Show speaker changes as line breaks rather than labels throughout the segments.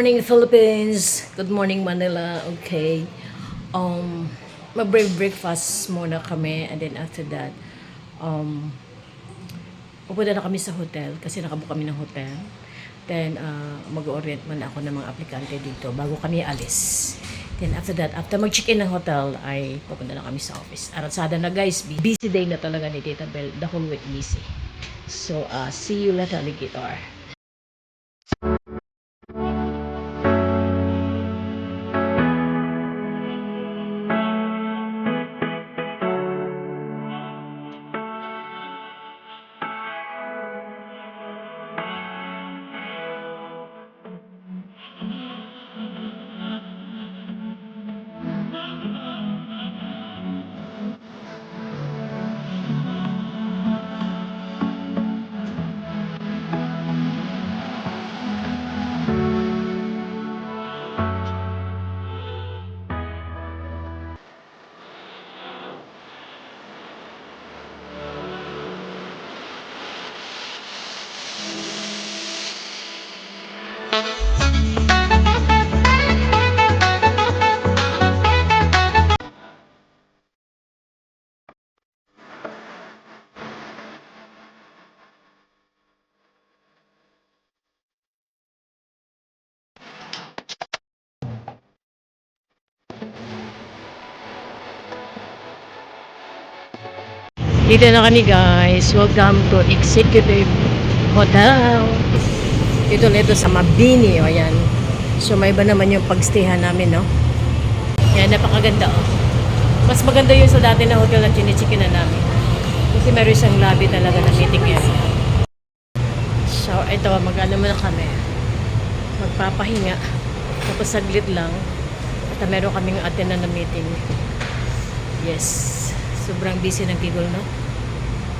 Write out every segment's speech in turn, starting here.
morning, Philippines. Good morning, Manila. Okay. Mag-breakfast muna kami. And then after that, pupunta na kami sa hotel kasi nakabook kami ng hotel. Then, mag-orient man ako ng mga aplikante dito bago kami alis. Then after that, after mag-check-in ng hotel, ay pupunta na kami sa office. Aratsada na guys. Busy day na talaga ni Tita Bel. The whole week busy. So, see you later, alligator. Dito na kami guys. Welcome to Executive Hotel. Dito na ito sa Mabini. O yan. So may iba naman yung pagstayhan namin, no? Yan, napakaganda, oh. Mas maganda yun sa dati na hotel na chinichikin na namin. Kasi meron siyang lobby talaga na meeting area. So ito, mag-ano muna kami. Magpapahinga. Tapos saglit lang. At meron kaming attend na meeting. Yes. Sobrang busy ng gigol, no?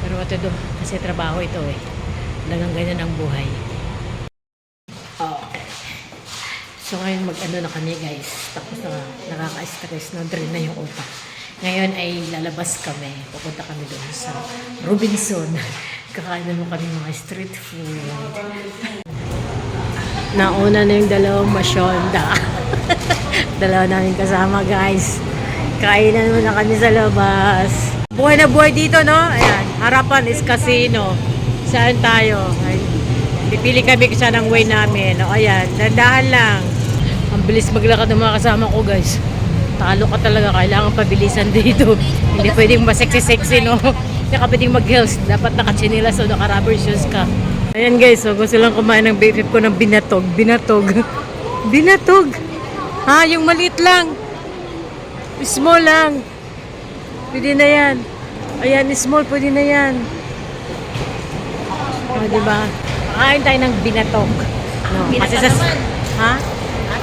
Pero ito do, kasi trabaho ito eh. Talagang ganyan ang buhay. Okay. So ngayon mag-ano na kami guys. Tapos na nakaka-stress na, drain na yung utak. Ngayon ay lalabas kami. Pupunta kami doon sa Robinson. Kakain naman kami mga street food. Nauna na yung dalawang masyonda. Dalawa namin kasama guys. Kainan muna kami sa labas. Buhay na buhay dito, no? Ayan, harapan is casino. Saan tayo? Ay, pipili kami kasi ng way namin. O, ayan, dandahan lang. Ang bilis maglakad ng mga kasama ko, guys. Talo ka talaga. Kailangan pabilisan dito. Hindi pwedeng masexy-sexy, no? Hindi ka pwedeng mag-heels. Dapat naka-chinilas o naka-rubber shoes ka. Ayan, guys. So, gusto lang kumain ng beef ko ng binatog. Binatog. Binatog. Ha? Yung maliit lang. Small lang. Pwede na yan. Ayan, small. Pwede na yan. O, diba? Kain tayo ng binatog. No, kasi sa... Ha?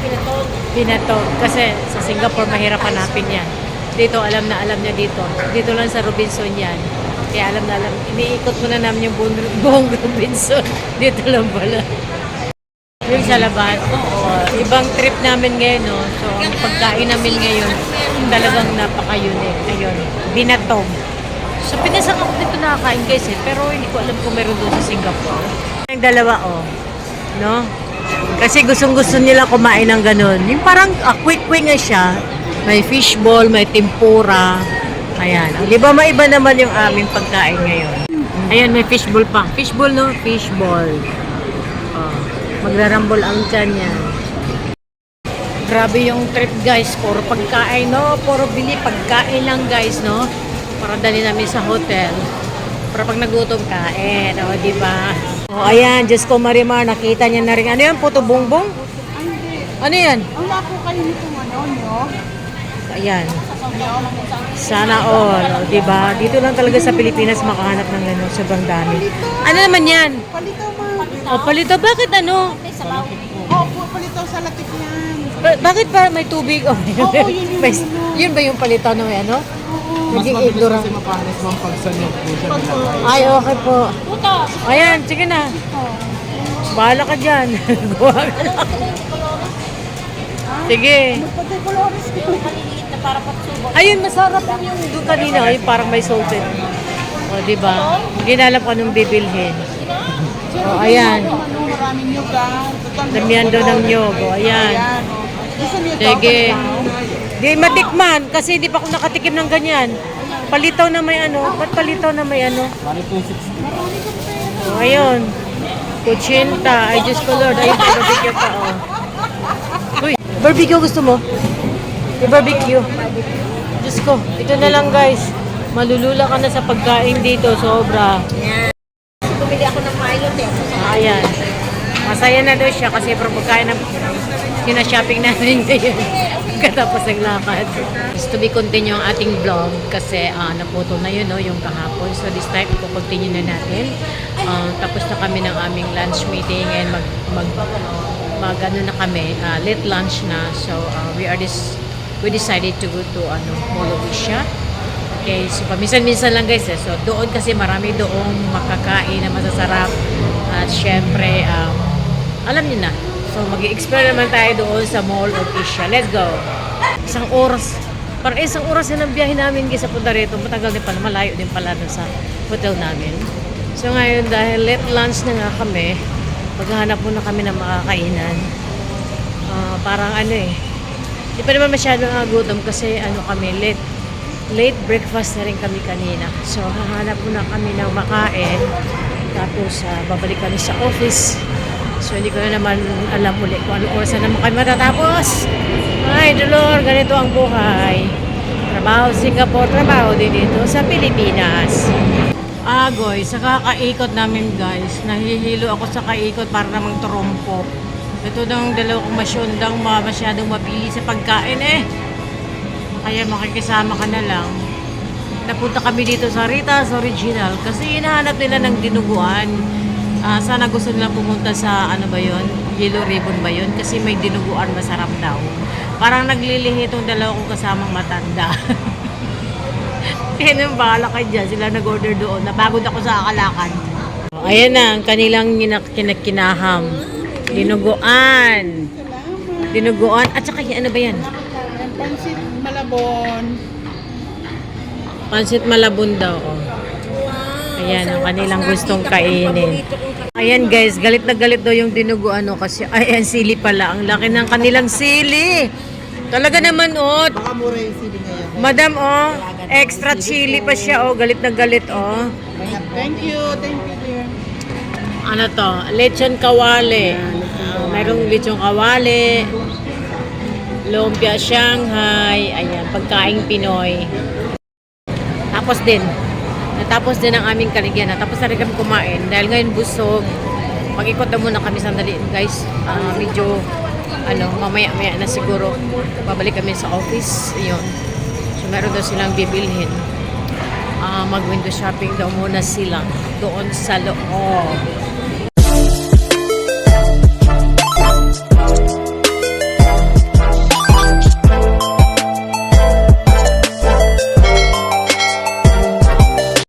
Binatog. Binatog. Kasi sa Singapore, mahirap hanapin yan. Dito, alam na alam niya dito. Dito lang sa Robinson yan. Kaya alam na alam. Iniikot mo na namin yung buong Robinson. Dito lang pala. Yung sa labas. Oo. Ibang trip namin ngayon, no? So, ang pagkain namin ngayon, talagang napaka-unique. Ayun, binatog. So, pinasang ako dito nakakain guys eh. Pero hindi ko alam kung meron doon sa Singapore. Yung dalawa, oh. No? Kasi gustong-gusto nila kumain ng ganun. Yung parang quick-quick nga siya. May fishball, may tempura. Ayan. Di ba maiba naman yung aming pagkain ngayon? Ayan, may fishball pa. Fishball, no? Fishball. Oh. Magrarambol ang tiyan yan. Grabe yung trip guys. Puro pagkain, no? Puro bili pagkain lang guys, no? Para dali namin sa hotel. Para pag nagutom kain. O, diba? O, ayan. Diyos ko, Marimar. Nakita niya na rin. Ano yan? Puto bongbong? Ano yan?
Wala po kayo nitong ano, no?
Ayan. Sana all. O, diba? Dito lang talaga sa Pilipinas makahanap ng gano'n. Sobrang dami. Ano naman yan?
Palito, ma.
O, palito. Bakit ano?
Palito sa latik yan.
Bakit pa may tubig? Oh,
Oo, yun.
yun ba yung palito na may ano?
Mas mabilis kasi mapanis mo pag sa milk po siya nilagay.
Ay, okay po. Ayan, sige na. Bahala ka dyan. Gawa ka na. Sige. Ayun, masarap yung doon kanina. Ay, parang may salted. O, diba? Ginalap ko nung bibilhin.
Sir,
Oh, ayan.
Ano, maraming yoga. Total
Damihan daw ng nyogo. Ayan.
Ayan. Oh. Gusto niyo ito?
Sige.
Palitaw?
Di matikman kasi hindi pa ako nakatikim ng ganyan. Palitaw na may ano. Ba't palitaw na may ano?
Bali 260.
Oh, ayun. Kuchinta. Ay, Diyos ko Lord. Ayun, barbecue pa. Oh. Uy, barbecue gusto mo? May barbecue. Diyos ko, ito na lang guys. Malulula ka na sa pagkain dito. Sobra.
Bumili ako ng Milo,
Ayan. Masaya na daw siya kasi pero pagkain na shopping natin ngayon. Katapos ng lakad. Just to be continue ang ating vlog kasi naputol na yun, no, yung kahapon. So this time, continue na natin. Tapos na kami ng aming lunch meeting and ano na kami, late lunch na. So we decided to go to Mall of Asia. Okay, so paminsan-minsan lang guys. So doon kasi marami doong makakain na masasarap. At syempre, alam niyo na. So mag-i-explore naman tayo doon sa Mall of Asia. Let's go! Isang oras. Parang isang oras na ng biyahe namin guys sa punta rito. Matagal din pala, malayo din pala doon sa hotel namin. So ngayon dahil late lunch na nga kami, maghahanap muna kami ng makakainan. Parang hindi pa naman masyadong gutom kasi kami late breakfast na rin kami kanina. So hahanap muna kami ng makain. Tapos babalik kami sa office. So hindi ko na naman alam ulit kung anong oras na naman kami matatapos. Ay, Dolor, ganito ang buhay. Trabaho Singapore, trabaho din dito sa Pilipinas. Agoy, sa kakaikot namin guys, nahihilo ako sa kaikot para namang trompo. Ito ng dalawa kong masyondang masyadong mapili sa pagkain Kaya makikisama ka na lang. Napunta kami dito sa Rita's Original kasi hinahanap nila ng dinuguan. Sana gusto nila pumunta sa Yellow Ribbon ba yun? Kasi may dinuguan masarap daw. Parang naglilihi itong dalawa kong kasamang matanda. Kaya nang bahala kayo dyan, sila nag-order doon. Napagod ako sa akalakad. Ayan na, ang kanilang kinakinaham. Dinuguan. Dinuguan. At saka ano ba yan?
Pansit Malabon.
Pansit Malabon daw. Ayan, ang kanilang gustong kainin. Ayan guys, galit na galit daw yung dinuguan kasi ayan, sili pala. Ang laki ng kanilang sili. Talaga naman
Baka mura yung sili ngayon.
Madam extra chili pa siya galit na galit
Thank you dear.
Ano to? Lechon kawali. Mayroong lechon kawali. Lumpia Shanghai. Ayan, pagkaing Pinoy. Natapos din ang aming kaligyan. Tapos na rin kami kumain. Dahil ngayon busog. Mag-ikot na muna kami sandali guys. Medyo mamaya-maya na siguro. Babalik kami sa office. Ayun. So meron daw silang bibilhin. Mag-window shopping daw muna sila doon sa loob.